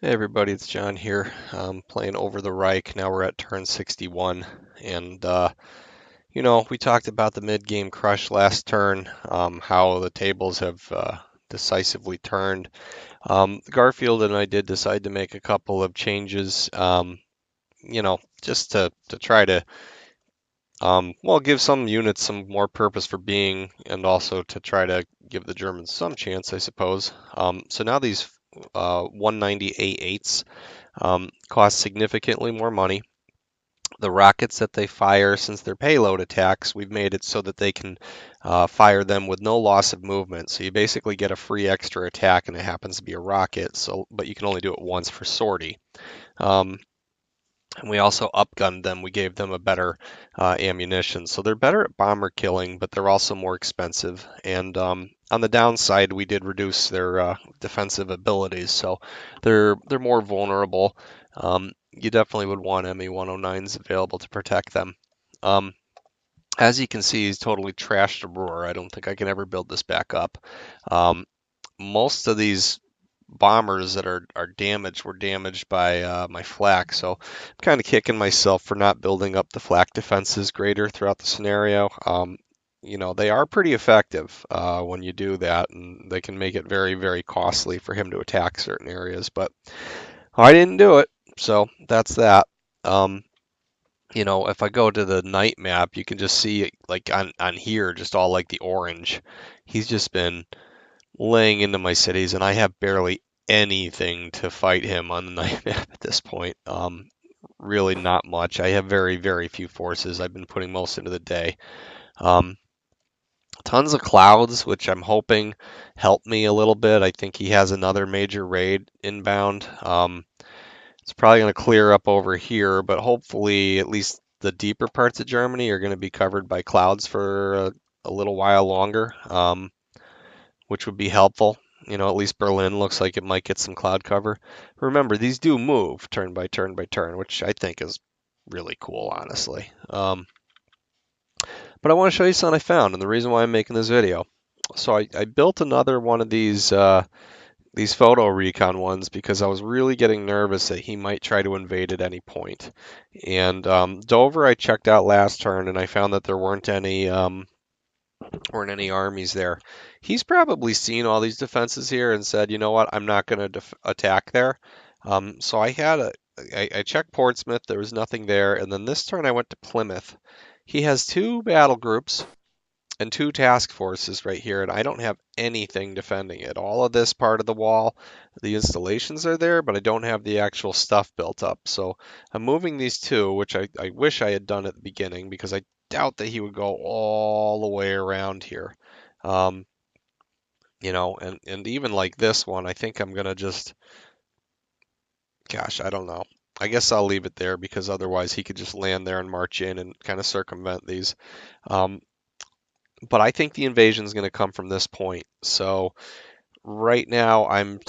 Hey everybody, it's John here. Playing over the Reich. Now we're at turn 61, and we talked about the mid-game crush last turn, how the tables have decisively turned. Garfield and I did decide to make a couple of changes, just to try to give some units some more purpose for being, and also to try to give the Germans some chance, I suppose. So now these 190 A8s cost significantly more money. The rockets that they fire, since they're payload attacks, we've made it so that they can fire them with no loss of movement. So you basically get a free extra attack, and it happens to be a rocket. But you can only do it once for sortie. Um, and we also upgunned them. We gave them a better ammunition. So they're better at bomber killing, but they're also more expensive. And on the downside, we did reduce their defensive abilities, so they're more vulnerable. You definitely would want ME-109s available to protect them. Um, as you can see, he's totally trashed Aurora. I don't think I can ever build this back up. Um, most of these bombers that are damaged were damaged by my flak, so I'm kind of kicking myself for not building up the flak defenses greater throughout the scenario. They are pretty effective when you do that, and they can make it very, very costly for him to attack certain areas, but I didn't do it, so that's that. Um, if I go to the night map, you can just see like on here, just all like the orange. He's just been laying into my cities, and I have barely anything to fight him on the night map at this point. Really not much. I have very, very few forces. I've been putting most into the day. Um, Tons of clouds, which I'm hoping help me a little bit. I think he has another major raid inbound. It's probably going to clear up over here, but hopefully at least the deeper parts of Germany are going to be covered by clouds for a little while longer, which would be helpful. At least Berlin looks like it might get some cloud cover. Remember, these do move turn by turn by turn, which I think is really cool, honestly. But I want to show you something I found, and the reason why I'm making this video. So I built another one of these photo recon ones because I was really getting nervous that he might try to invade at any point. And Dover I checked out last turn, and I found that there weren't any armies there. He's probably seen all these defenses here and said, you know what, I'm not going to attack there. So I checked Portsmouth, there was nothing there, and then this turn I went to Plymouth. He has two battle groups and two task forces right here, and I don't have anything defending it. All of this part of the wall, the installations are there, but I don't have the actual stuff built up. So I'm moving these two, which I wish I had done at the beginning because I doubt that he would go all the way around here. Um, and even like this one, I think I'm gonna just, gosh, I don't know. I guess I'll leave it there because otherwise he could just land there and march in and kind of circumvent these. Um, but I think the invasion is going to come from this point. So right now I'm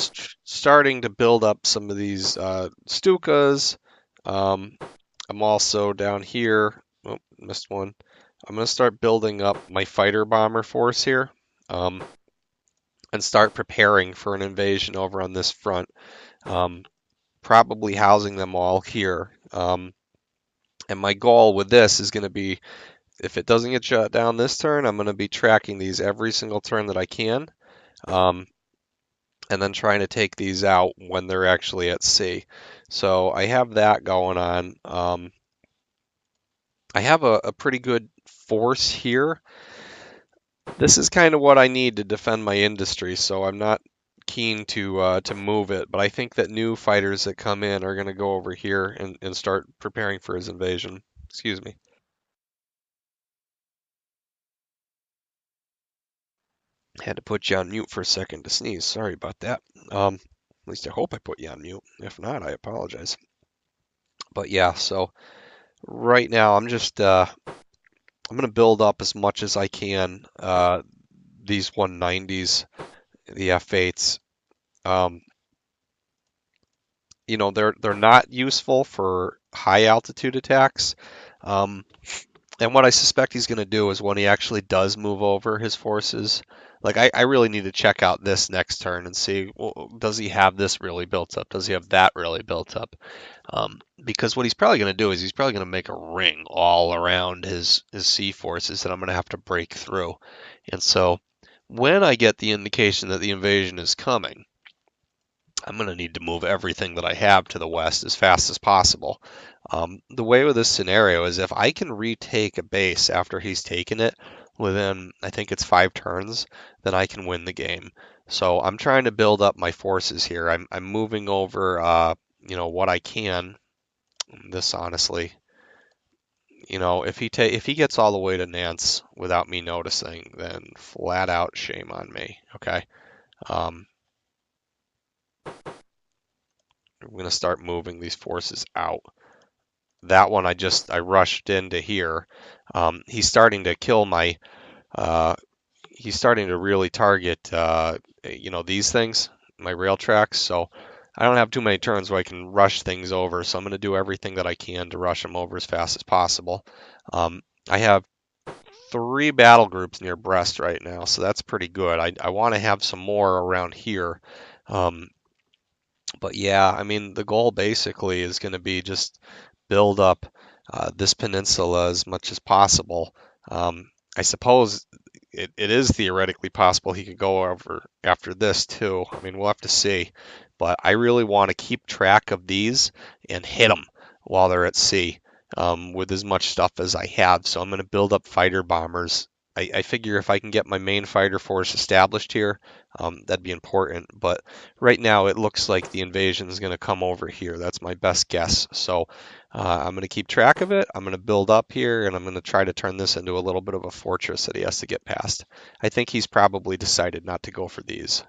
starting to build up some of these Stukas. Um, I'm also down here. Oh, missed one. I'm going to start building up my fighter bomber force here, um, and start preparing for an invasion over on this front. Um, Probably housing them all here. And my goal with this is going to be, if it doesn't get shut down this turn, I'm going to be tracking these every single turn that I can. Um, and then trying to take these out when they're actually at sea. So I have that going on. I have a pretty good force here. This is kind of what I need to defend my industry, so I'm not keen to move it. But I think that new fighters that come in are going to go over here and start preparing for his invasion. Excuse me. Had to put you on mute for a second to sneeze. Sorry about that. At least I hope I put you on mute. If not, I apologize. But yeah, so right now I'm gonna build up as much as I can these 190s, the F8s. Um, they're not useful for high altitude attacks. Um, and what I suspect he's going to do is when he actually does move over his forces, Like I really need to check out this next turn and see, well, does he have this really built up? Does he have that really built up? Because what he's probably going to do is he's probably going to make a ring all around his sea forces that I'm going to have to break through. And so when I get the indication that the invasion is coming, I'm going to need to move everything that I have to the west as fast as possible. The way with this scenario is if I can retake a base after he's taken it within, I think it's 5 turns, then I can win the game. So I'm trying to build up my forces here. I'm moving over, what I can. This honestly, if he gets all the way to Nance without me noticing, then flat out shame on me. Okay. Um, I'm going to start moving these forces out. That one I rushed into here. He's starting to kill my he's starting to really target these things, my rail tracks. So I don't have too many turns where I can rush things over. So I'm going to do everything that I can to rush them over as fast as possible. I have 3 battle groups near Brest right now, so that's pretty good. I want to have some more around here. Um, but yeah, I mean, the goal basically is going to be just build up this peninsula as much as possible. I suppose it is theoretically possible he could go over after this too. I mean, we'll have to see. But I really want to keep track of these and hit them while they're at sea with as much stuff as I have. So I'm going to build up fighter bombers. I figure if I can get my main fighter force established here, that'd be important. But right now it looks like the invasion is going to come over here. That's my best guess. So I'm going to keep track of it. I'm going to build up here, and I'm going to try to turn this into a little bit of a fortress that he has to get past. I think he's probably decided not to go for these.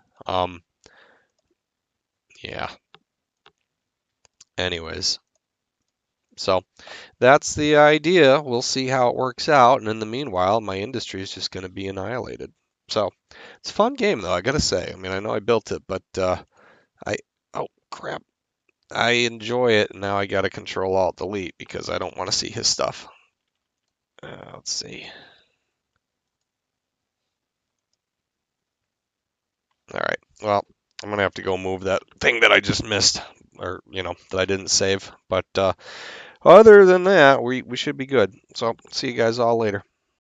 Yeah. Anyways, so that's the idea. We'll see how it works out. And in the meanwhile, my industry is just going to be annihilated. So it's a fun game, though, I got to say. I mean, I know I built it, but I, oh, crap. I enjoy it. And now I got to control Alt Delete because I don't want to see his stuff. Let's see. All right. Well, I'm going to have to go move that thing that I just missed or, that I didn't save. But other than that, we should be good. So see you guys all later.